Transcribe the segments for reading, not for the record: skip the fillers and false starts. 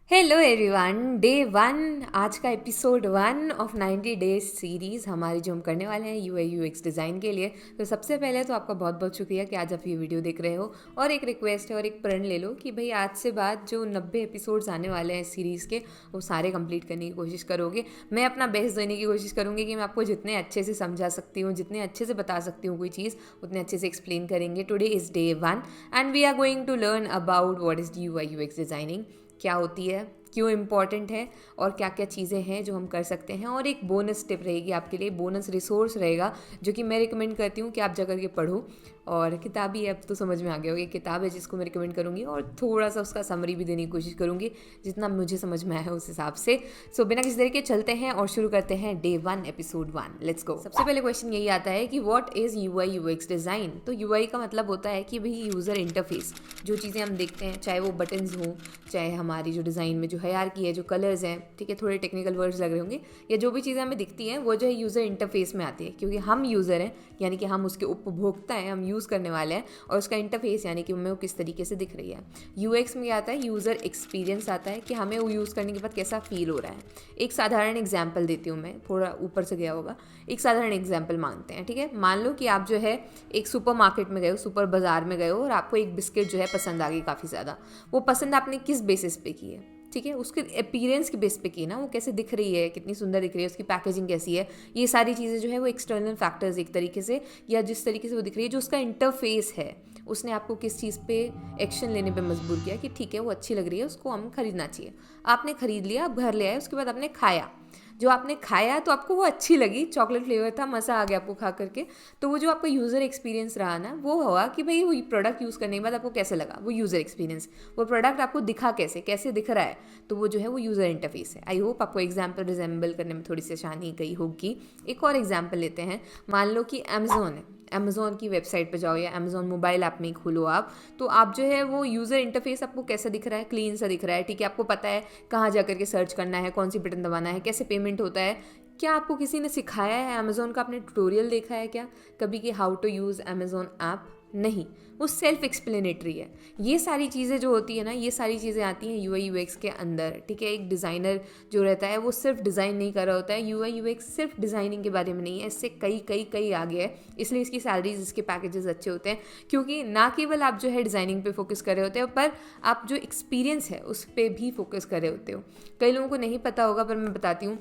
Hello everyone, day 1 आज का episode 1 of 90 days series हमारी जो हम करने वाले हैं यूआई यूएक्स डिज़ाइन के लिए। तो सबसे पहले तो आपका बहुत बहुत शुक्रिया कि आज आप ये वीडियो देख रहे हो। और एक रिक्वेस्ट है और एक प्रण ले लो कि भाई आज से बाद जो 90 एपिसोड्स आने वाले हैं सीरीज़ के वो सारे कंप्लीट करने की कोशिश करोगे। मैं अपना बेस्ट देने की कोशिश करूँगी कि मैं आपको जितने अच्छे से समझा सकती हूँ, जितने अच्छे से बता सकती हूँ कोई चीज़, उतने अच्छे से एक्सप्लेन करेंगे। Today is day 1 and we are going to learn about what is UI UX designing, क्या होती है, क्यों इम्पॉर्टेंट है और क्या क्या चीज़ें हैं जो हम कर सकते हैं। और एक बोनस टिप रहेगी आपके लिए, बोनस रिसोर्स रहेगा जो कि मैं रिकमेंड करती हूँ कि आप जा करके पढ़ो। और किताब ही अब तो समझ में आ गया होगा, किताब है जिसको मैं रिकमेंड करूँगी और थोड़ा सा उसका समरी भी देने की कोशिश करूँगी जितना मुझे समझ में आया उस हिसाब से। सो बिना किसी तरीके चलते हैं और शुरू करते हैं डे 1 एपिसोड 1। Let's go. सबसे पहले क्वेश्चन यही आता है कि what is UI UX design. तो यूआई का मतलब होता है कि भाई यूज़र इंटरफेस, जो चीज़ें हम देखते हैं, चाहे वो बटन्स हों, चाहे हमारी जो डिज़ाइन में जो हायरार्की है, जो कलर्स हैं, ठीक है, थोड़े टेक्निकल वर्ड्स लग रहे होंगे, या जो भी चीज़ें हमें दिखती हैं वो जो है यूज़र इंटरफेस में आती है, क्योंकि हम यूज़र हैं, यानी कि हम उसके उपभोक्ता हैं, हम यूज़ करने वाले हैं। और उसका इंटरफेस यानी कि हमें वो किस तरीके से दिख रही है। यूएक्स में क्या आता है, यूज़र एक्सपीरियंस आता है कि हमें वो यूज़ करने के बाद कैसा फील हो रहा है। एक साधारण एग्जाम्पल देती हूँ मैं, थोड़ा ऊपर से गया होगा। एक साधारण एग्जाम्पल मांगते हैं, ठीक है। मान लो कि आप जो है एक सुपर मार्केट में गए हो, सुपर बाजार में गए हो और आपको एक बिस्किट जो है पसंद आ गई काफ़ी ज़्यादा। वो पसंद आपने किस बेसिस पे की है, ठीक है, उसके अपीयरेंस के बेस पे की ना, वो कैसे दिख रही है, कितनी सुंदर दिख रही है, उसकी पैकेजिंग कैसी है, ये सारी चीज़ें जो है वो एक्सटर्नल फैक्टर्स एक तरीके से, या जिस तरीके से वो दिख रही है, जो उसका इंटरफेस है, उसने आपको किस चीज़ पे एक्शन लेने पे मजबूर किया कि ठीक है वो अच्छी लग रही है, उसको हम खरीदना चाहिए। आपने खरीद लिया, आप घर ले आए, उसके बाद आपने खाया। जो आपने खाया तो आपको वो अच्छी लगी, चॉकलेट फ्लेवर था, मज़ा आ गया आपको खा करके। तो वो जो आपका यूज़र एक्सपीरियंस रहा ना, वो हुआ कि भाई वो प्रोडक्ट यूज़ करने के बाद आपको कैसे लगा, वो यूज़र एक्सपीरियंस, वो प्रोडक्ट आपको दिखा कैसे, कैसे दिख रहा है, तो वो जो है वो यूज़र इंटरफेस है। आई होप आपको एग्जाम्पल रिजेंबल करने में थोड़ी सी आसानी गई होगी। एक और एग्जाम्पल लेते हैं। मान लो कि अमेज़ोन है, अमेज़ोन की वेबसाइट पे जाओ या अमेज़ोन मोबाइल ऐप में ही खोलो आप, तो आप जो है वो यूज़र इंटरफेस आपको कैसा दिख रहा है, क्लीन सा दिख रहा है, ठीक है, आपको पता है कहाँ जा करके सर्च करना है, कौन सी बटन दबाना है, कैसे पेमेंट होता है। क्या आपको किसी ने सिखाया है अमेज़ोन का, आपने ट्यूटोरियल देखा है क्या कभी कि how to use Amazon app? नहीं, वो सेल्फ एक्सप्लेनेटरी है। ये सारी चीज़ें जो होती है ना, ये सारी चीज़ें आती हैं यूआई यूएक्स के अंदर, ठीक है। एक डिज़ाइनर जो रहता है वो सिर्फ डिज़ाइन नहीं कर रहा होता है। यूआई यूएक्स सिर्फ डिज़ाइनिंग के बारे में नहीं है, इससे कई कई कई आगे है। इसलिए इसकी सैलरीज, इसके पैकेजेस अच्छे होते हैं, क्योंकि ना केवल आप जो है डिज़ाइनिंग पे फोकस कर रहे होते हो, पर आप जो एक्सपीरियंस है उस पर भी फोकस कर रहे होते हो। कई लोगों को नहीं पता होगा, पर मैं बताती हूँ।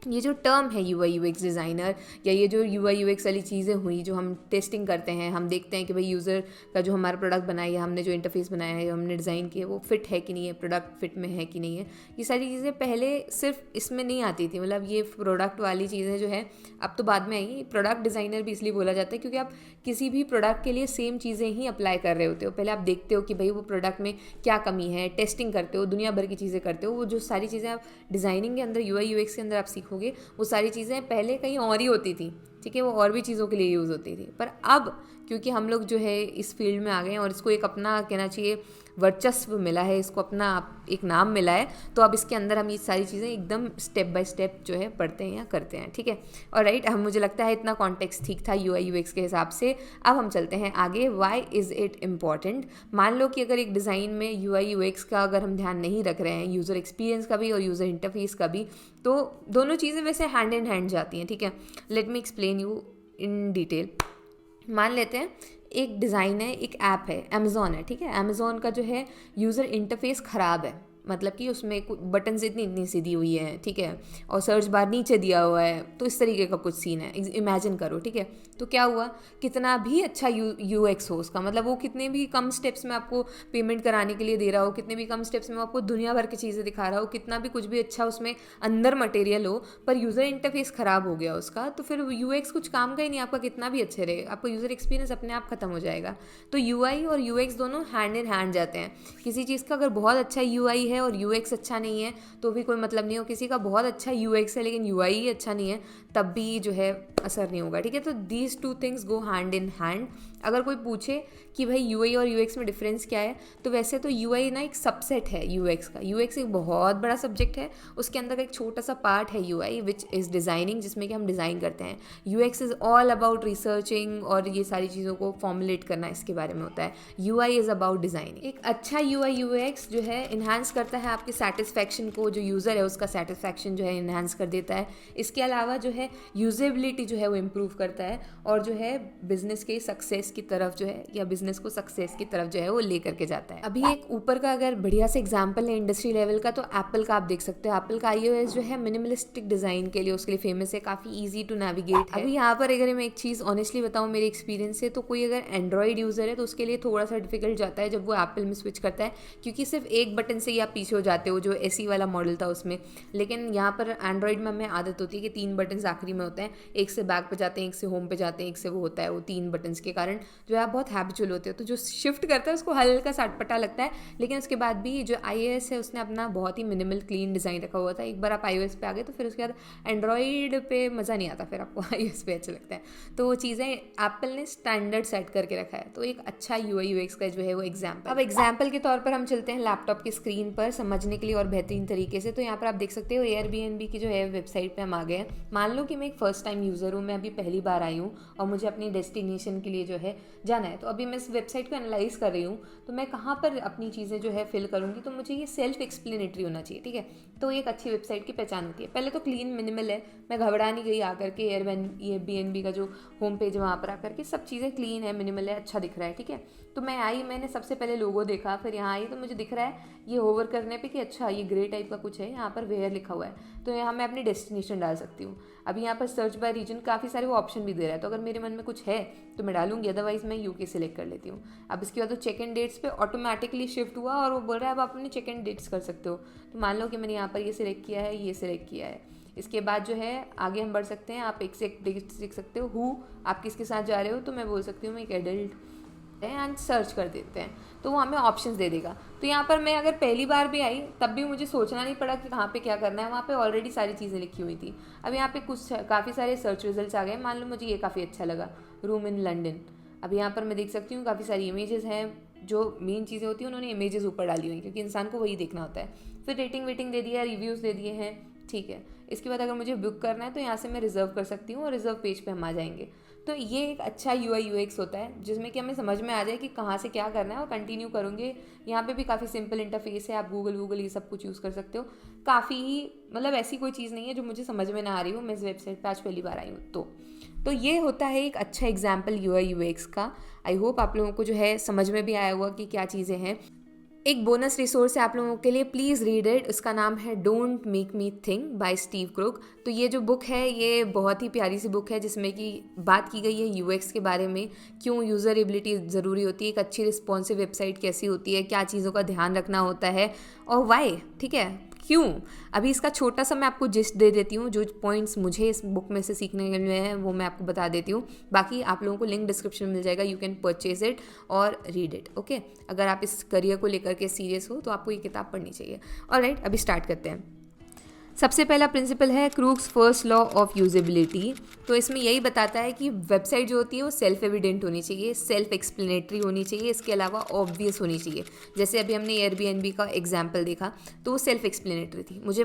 ये जो टर्म है यूआई यूएक्स डिज़ाइनर, या ये जो यूआई यूएक्स वाली चीज़ें हुई जो हम टेस्टिंग करते हैं, हम देखते हैं कि भाई यूज़र का जो हमारा प्रोडक्ट बनाया है, हमने जो इंटरफेस बनाया है, हमने डिज़ाइन किया है, वो फिट है कि नहीं है, प्रोडक्ट फिट में है कि नहीं है। ये सारी चीज़ें पहले सिर्फ इसमें नहीं आती थी, मतलब ये प्रोडक्ट वाली चीज़ें जो है अब तो बाद में आई। प्रोडक्ट डिज़ाइनर भी इसलिए बोला जाता है क्योंकि आप किसी भी प्रोडक्ट के लिए सेम चीज़ें ही अप्लाई कर रहे होते हो। पहले आप देखते हो कि भाई वो प्रोडक्ट में क्या कमी है, टेस्टिंग करते हो, दुनिया भर की चीज़ें करते हो। वो जो सारी चीज़ें आप डिज़ाइनिंग के अंदर, यूआई यूएक्स के अंदर आप सीखोगे, वो सारी चीज़ें पहले कहीं और ही होती थी, ठीक है, वो और भी चीज़ों के लिए यूज़ होती थी। पर अब क्योंकि हम लोग जो है इस फील्ड में आ गए हैं और इसको एक अपना कहना चाहिए वर्चस्व मिला है, इसको अपना एक नाम मिला है, तो अब इसके अंदर हम ये सारी चीज़ें एकदम स्टेप बाय स्टेप जो है पढ़ते हैं या करते हैं, ठीक है। और राइट, हम मुझे लगता है इतना कॉन्टेक्स्ट ठीक था यूआई यूएक्स के हिसाब से। अब हम चलते हैं आगे। Why is it important. मान लो कि अगर एक डिज़ाइन में यूआई यूएक्स का अगर हम ध्यान नहीं रख रहे हैं, यूज़र एक्सपीरियंस का भी और यूज़र इंटरफेस का भी, तो दोनों चीज़ें वैसे हैंड इन हैंड जाती हैं, ठीक है। Let me explain you in detail. मान लेते हैं एक डिज़ाइन है, एक ऐप है, अमेज़ॉन है, ठीक है। अमेज़ॉन का जो है यूज़र इंटरफेस ख़राब है, मतलब कि उसमें कुछ बटन्स इतनी इतनी सी दी हुई है, ठीक है, और सर्च बार नीचे दिया हुआ है, तो इस तरीके का कुछ सीन है, इमेजिन करो, ठीक है। तो क्या हुआ, कितना भी अच्छा यूएक्स हो उसका, मतलब वो कितने भी कम स्टेप्स में आपको पेमेंट कराने के लिए दे रहा हो, कितने भी कम स्टेप्स में आपको दुनिया भर की चीज़ें दिखा रहा हो, कितना भी कुछ भी अच्छा उसमें अंदर मटेरियल हो, पर यूज़र इंटरफेस ख़राब हो गया उसका, तो फिर यूएक्स कुछ काम का ही नहीं। आपका कितना भी अच्छे रहे, आपका यूज़र एक्सपीरियंस अपने आप खत्म हो जाएगा। तो यूआई और यूएक्स दोनों हैंड इन हैंड जाते हैं। किसी चीज़ का अगर बहुत अच्छा यूआई है और यूएक्स अच्छा नहीं है तो भी कोई मतलब नहीं हो। किसी का बहुत अच्छा यूएक्स है लेकिन यूआई ही अच्छा नहीं है, तब भी जो है असर नहीं होगा, ठीक है। तो these two things go hand in hand. अगर कोई पूछे कि भाई यूआई और यूएक्स में डिफरेंस क्या है, तो वैसे तो यूआई ना एक सबसेट है यूएक्स का। यूएक्स एक बहुत बड़ा सब्जेक्ट है, उसके अंदर एक छोटा सा पार्ट है यूआई विच इज़ डिज़ाइनिंग, जिसमें कि हम डिज़ाइन करते हैं। UX is all about researching और ये सारी चीज़ों को फॉर्मुलेट करना, इसके बारे में होता है। UI is about designing. एक अच्छा यूआई यूएक्स जो है इन्हांस करता है आपके सेटिस्फैक्शन को, जो यूज़र है उसका सेटिस्फैक्शन जो है इन्हांस कर देता है। इसके अलावा जो है यूजेबिलिटी जो है वो इम्प्रूव करता है, और जो है बिजनेस के सक्सेस की तरफ जो है, या बिजनेस को सक्सेस की तरफ जो है वो लेकर के जाता है। अभी एक ऊपर का अगर बढ़िया से एग्जांपल है इंडस्ट्री लेवल का, तो एप्पल का आप देख सकते हो। एप्पल का iOS जो है मिनिमलिस्टिक डिज़ाइन के लिए उसके लिए फेमस है, काफ़ी ईजी टू नेविगेट है। अभी यहाँ पर अगर मैं एक चीज़ ऑनेस्टली बताऊँ मेरे एक्सपीरियंस से, तो कोई अगर एंड्रॉइड यूज़र है तो उसके लिए थोड़ा सा डिफिकल्ट जाता है जब वो एप्पल में स्विच करता है, क्योंकि सिर्फ एक बटन से ही आप पीछे हो जाते हो, जो एसी वाला मॉडल था उसमें। लेकिन यहाँ पर एंड्रॉइड में हमें आदत होती है कि 3 बटन आखिरी में होते हैं, एक से बैक पे जाते हैं, एक से होम पे जाते हैं, एक से वो होता है। वो 3 बटन्स के कारण जो है आप बहुत हैबिचुअल होते हो, तो जो शिफ्ट करता है उसको हल्का सा अटपटा लगता है। लेकिन उसके बाद भी जो iOS है उसने अपना बहुत ही मिनिमल क्लीन डिज़ाइन रखा हुआ था। एक बार आप iOS पे आ गए तो फिर उसके बाद एंड्रॉइड पे मज़ा नहीं आता, फिर आपको iOS पे अच्छा लगता है। तो वो चीज़ें एप्पल ने स्टैंडर्ड सेट करके रखा है, तो एक अच्छा यूआई यूएक्स का जो है वो एग्जाम्पल। अब एग्जाम्पल के तौर पर हम चलते हैं लैपटॉप की स्क्रीन पर समझने के लिए और बेहतरीन तरीके से। तो यहाँ पर आप देख सकते हो एयरबीएनबी की जो है वेबसाइट पे हम आ गए हैं। मान लो कि मैं एक फर्स्ट टाइम यूज़र हूँ, मैं अभी पहली बार आई हूँ और मुझे अपनी डेस्टिनेशन के लिए जो है जाना है। तो अभी मैं इस वेबसाइट को एनालाइज कर रही हूँ, तो मैं कहाँ पर अपनी चीज़ें जो है फिल करूँगी, तो मुझे ये सेल्फ एक्सप्लेनेटरी होना चाहिए, ठीक है। तो एक अच्छी वेबसाइट की पहचान होती है। पहले तो क्लीन मिनिमल है, मैं घबरा नहीं गई आकर के। एयरबीएनबी का जो होम पेज है वहाँ पर आकर के सब चीज़ें क्लीन है, मिनिमल है, अच्छा दिख रहा है, ठीक है। तो मैं आई, मैंने सबसे पहले लोगो देखा, फिर यहाँ आई तो मुझे दिख रहा है ये होवर करने पे कि अच्छा ये ग्रे टाइप का कुछ है, यहाँ पर वेयर लिखा हुआ है, तो यहाँ मैं अपनी डेस्टिनेशन डाल सकती हूँ। अभी यहाँ पर सर्च बाय रीजन काफ़ी सारे वो ऑप्शन भी दे रहा है, तो अगर मेरे मन में कुछ है तो मैं डालूंगी, अदरवाइज मैं यूके सेलेक्ट कर लेती हूँ। अब इसके बाद तो चेक इन डेट्स पे ऑटोमेटिकली शिफ्ट हुआ और वो बोल रहा है अब आप अपने चेक इन डेट्स कर सकते हो। तो मान लो कि मैंने यहाँ पर ये सिलेक्ट किया है, ये सिलेक्ट किया है। इसके बाद जो है आगे हम बढ़ सकते हैं, आप एक से एक डेट सीख सकते हो। हु आप किसके साथ जा रहे हो, तो मैं बोल सकती हूँ मैं एक एडल्ट एंड सर्च कर देते हैं, तो वो हमें ऑप्शंस दे देगा। तो यहाँ पर मैं अगर पहली बार भी आई तब भी मुझे सोचना नहीं पड़ा कि कहाँ पे क्या करना है, वहाँ पे ऑलरेडी सारी चीज़ें लिखी हुई थी। अब यहाँ पे कुछ काफ़ी सारे सर्च रिजल्ट्स आ गए। मान लो मुझे ये काफ़ी अच्छा लगा, रूम इन लंदन। अब यहाँ पर मैं देख सकती हूँ काफ़ी सारी इमेजेस हैं, जो मेन चीज़ें होती हैं उन्होंने इमेजेस ऊपर डाली हुई, क्योंकि इंसान को वही देखना होता है। फिर रेटिंग वेटिंग दे दिया, रिव्यूज़ दे दिए हैं, ठीक है। इसके बाद अगर मुझे बुक करना है तो यहाँ से मैं रिजर्व कर सकती हूँ और रिजर्व पेज पे हम आ जाएंगे। तो ये एक अच्छा यूआई यूएक्स होता है, जिसमें कि हमें समझ में आ जाए कि कहाँ से क्या करना है, और कंटिन्यू करूँगे। यहाँ पे भी काफ़ी सिंपल इंटरफेस है, आप गूगल ये सब कुछ यूज़ कर सकते हो। काफ़ी मतलब ऐसी कोई चीज़ नहीं है जो मुझे समझ में ना आ रही हो, मैं इस वेबसाइट पर आज पहली बार आई हूँ। तो ये होता है एक अच्छा एग्जाम्पल यूआई यूएक्स का। आई होप आप लोगों को जो है समझ में भी आया हुआ कि क्या चीज़ें हैं। एक बोनस रिसोर्स है आप लोगों के लिए, प्लीज़ रीड इट। उसका नाम है don't make me think by Steve Krug. तो ये जो बुक है ये बहुत ही प्यारी सी बुक है, जिसमें कि बात की गई है यूएक्स के बारे में, क्यों यूज़रेबिलिटी ज़रूरी होती है, एक अच्छी रिस्पॉन्सिव वेबसाइट कैसी होती है, क्या चीज़ों का ध्यान रखना होता है, और वाई, ठीक है, क्यों। अभी इसका छोटा सा मैं आपको जिस्ट दे देती हूँ, जो पॉइंट्स मुझे इस बुक में से सीखने के लिए हैं वो मैं आपको बता देती हूँ। बाकी आप लोगों को लिंक डिस्क्रिप्शन में मिल जाएगा, यू कैन परचेज इट और रीड इट, ओके। अगर आप इस करियर को लेकर के सीरियस हो तो आपको ये किताब पढ़नी चाहिए। ऑलराइट, अभी स्टार्ट करते हैं। सबसे पहला प्रिंसिपल है क्रूग्स फर्स्ट लॉ ऑफ यूजेबिलिटी। तो इसमें यही बताता है कि वेबसाइट जो होती है वो सेल्फ एविडेंट होनी चाहिए, सेल्फ एक्सप्लेनेटरी होनी चाहिए, इसके अलावा ऑब्वियस होनी चाहिए। जैसे अभी हमने एयरबीएनबी का एग्जाम्पल देखा, तो वो सेल्फ एक्सप्लेनेटरी थी, मुझे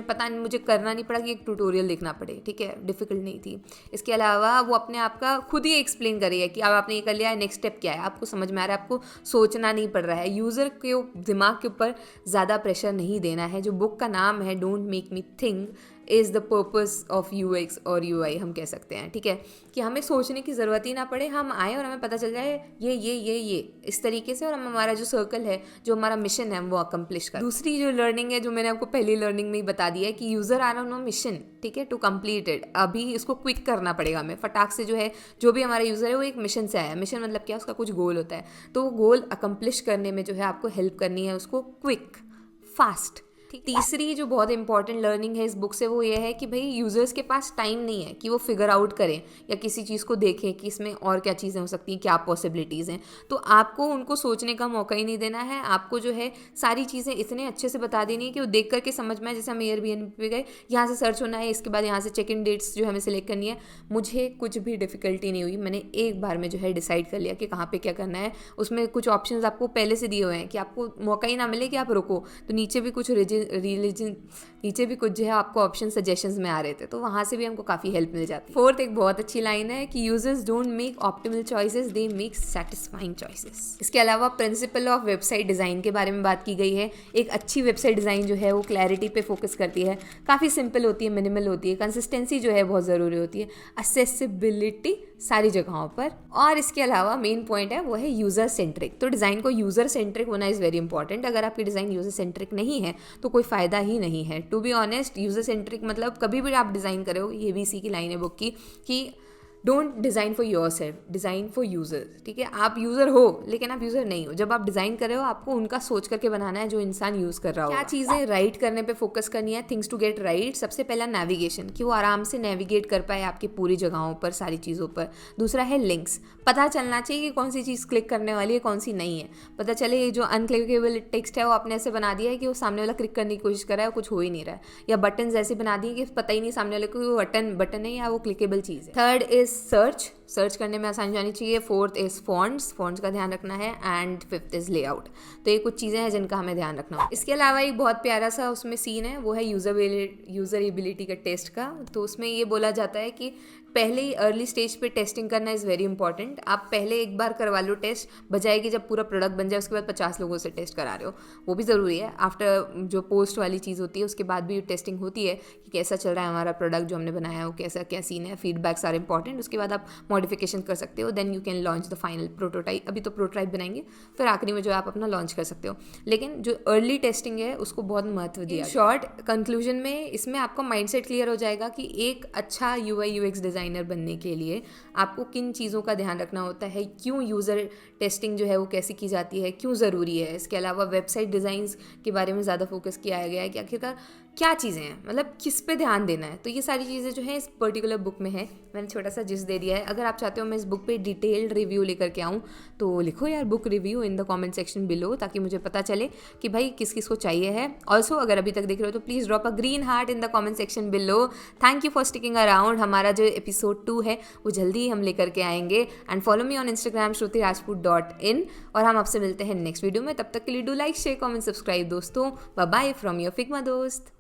करना नहीं पड़ा कि एक ट्यूटोरियल देखना पड़े, ठीक है, डिफिकल्ट नहीं थी। इसके अलावा वो अपने आप का खुद ही एक्सप्लेन कर रही है कि अब आपने ये कर लिया है, नेक्स्ट स्टेप क्या है, आपको समझ में आ रहा है, आपको सोचना नहीं पड़ रहा है, यूज़र के दिमाग के ऊपर ज़्यादा प्रेशर नहीं देना है। जो बुक का नाम है don't make me think is the purpose of UX और यूआई, हम कह सकते हैं, ठीक है, कि हमें सोचने की ज़रूरत ही ना पड़े, हम आए और हमें पता चल जाए ये इस तरीके से, और हम हमारा जो सर्कल है, जो हमारा मिशन है, हम वो अकम्प्लिश करें। दूसरी जो लर्निंग है, जो मैंने आपको पहली लर्निंग में ही बता दिया है, कि user are on a mission, ठीक है, टू कंप्लीट इट। अभी इसको क्विक करना पड़ेगा हमें फटाक से। जो है जो भी हमारा यूज़र है वो एक मिशन से आया, मिशन मतलब क्या, उसका कुछ गोल होता है, तो वो गोल अकम्प्लिश करने में जो है आपको हेल्प करनी है उसको क्विक, फास्ट, तीसरी जो बहुत इंपॉर्टेंट लर्निंग है इस बुक से वो ये है कि भाई यूज़र्स के पास टाइम नहीं है कि वो फिगर आउट करें या किसी चीज़ को देखें कि इसमें और क्या चीज़ें हो सकती हैं, क्या पॉसिबिलिटीज़ हैं। तो आपको उनको सोचने का मौका ही नहीं देना है। आपको जो है सारी चीज़ें इतने अच्छे से बता देनी है कि वो देख करके समझ में आए। जैसे हम एयरबीएनबी पे गए, यहाँ से सर्च होना है, इसके बाद यहाँ से चेक इन डेट्स जो हमें सिलेक्ट करनी है। मुझे कुछ भी डिफ़िकल्टी नहीं हुई, मैंने एक बार में जो है डिसाइड कर लिया कि कहाँ पे क्या करना है। उसमें कुछ ऑप्शंस आपको पहले से दिए हुए हैं कि आपको मौका ही ना मिले कि आप रुको, तो नीचे भी कुछ नीचे भी कुछ जो है आपको ऑप्शन सजेशंस में आ रहे थे, तो वहाँ से भी हमको काफ़ी हेल्प मिल जाती है। फोर्थ एक बहुत अच्छी लाइन है कि users don't make optimal choices, they make satisfying choices. इसके अलावा प्रिंसिपल ऑफ वेबसाइट डिज़ाइन के बारे में बात की गई है। एक अच्छी वेबसाइट डिज़ाइन जो है वो क्लैरिटी पे फोकस करती है, काफ़ी सिंपल होती है, मिनिमल होती है, कंसिस्टेंसी जो है बहुत ज़रूरी होती है, एक्सेसिबिलिटी सारी जगहों पर, और इसके अलावा मेन पॉइंट है वो है यूज़र सेंट्रिक। तो डिज़ाइन को यूज़र सेंट्रिक होना इज़ वेरी इंपॉर्टेंट। अगर आपकी डिज़ाइन यूज़र सेंट्रिक नहीं है तो कोई फ़ायदा ही नहीं है। To be honest, user centric मतलब कभी भी आप डिज़ाइन करो, ये भी इसी की लाइन है बुक की कि don't design for your self, design for user. ठीक है, आप यूज़र हो लेकिन आप यूज़र नहीं हो। जब आप डिज़ाइन कर रहे हो आपको उनका सोच करके बनाना है जो इंसान यूज़ कर रहा हो। क्या चीज़ें राइट करने पे फोकस करनी है, थिंग्स टू गेट राइट। सबसे पहला नेविगेशन, कि वो आराम से नेविगेट कर पाए आपकी पूरी जगहों पर, सारी चीज़ों पर। दूसरा है लिंक्स, पता चलना चाहिए कि कौन सी चीज़ क्लिक करने वाली है, कौन सी नहीं है। पता चले जो अनक्लिकेबल टेक्स्ट है वो आपने ऐसे बना दिया है कि वो सामने वाला क्लिक करने की कोशिश कर रहा है, कुछ हो ही नहीं रहा है। या बटन ऐसे बना दिए कि पता ही नहीं सामने वाले को वो बटन है या वो क्लिकेबल चीज़ है। थर्ड इज सर्च करने में आसानी जानी चाहिए। फोर्थ इज फॉन्ट्स का ध्यान रखना है। And fifth is layout. तो ये कुछ चीज़ें हैं जिनका हमें ध्यान रखना है। इसके अलावा एक बहुत प्यारा सा उसमें सीन है, वो है यूजरेबिलिटी का टेस्ट का। तो उसमें ये बोला जाता है कि पहले ही अर्ली स्टेज पे टेस्टिंग करना इज़ वेरी इंपॉर्टेंट। आप पहले एक बार करवा लो टेस्ट, बजाय कि जब पूरा प्रोडक्ट बन जाए उसके बाद 50 लोगों से टेस्ट करा रहे हो, वो भी ज़रूरी है। आफ्टर जो पोस्ट वाली चीज़ होती है उसके बाद भी टेस्टिंग होती है कि कैसा चल रहा है हमारा प्रोडक्ट जो हमने बनाया है, वो कैसा क्या सीन है। Feedbacks are important. उसके बाद आप मॉडिफिकेशन कर सकते हो, then you can launch the final prototype. अभी तो प्रोटोटाइप बनाएंगे, फिर आखिरी में जो आप अपना लॉन्च कर सकते हो, लेकिन जो अर्ली टेस्टिंग है उसको बहुत महत्व दिया। शॉर्ट कंक्लूजन में इसमें आपका माइंडसेट क्लियर हो जाएगा कि एक अच्छा UI UX डिज़ाइनर बनने के लिए आपको किन चीज़ों का ध्यान रखना होता है, क्यों यूज़र टेस्टिंग जो है वो कैसे की जाती है, क्यों ज़रूरी है। इसके अलावा वेबसाइट डिज़ाइंस के बारे में ज़्यादा फोकस किया गया है कि आखिरकार क्या चीज़ें हैं, मतलब किस पे ध्यान देना है। तो ये सारी चीज़ें जो है इस पर्टिकुलर बुक में है। मैंने छोटा सा जिस्ट दे दिया है। अगर आप चाहते हो मैं इस बुक पे डिटेल्ड रिव्यू लेकर के आऊँ तो लिखो यार book review in the comment section below, ताकि मुझे पता चले कि भाई किस किस को चाहिए है। ऑल्सो अगर अभी तक देख रहे हो तो please drop a green heart in the comment section below. Thank you for sticking around. हमारा जो एपिसोड 2 है वो जल्दी ही हम लेकर के आएंगे। And follow me on Instagram shrutirajput.in। और हम आपसे मिलते हैं नेक्स्ट वीडियो में। तब तक के लिए do like share comment subscribe दोस्तों। Bye bye from your Figma दोस्त।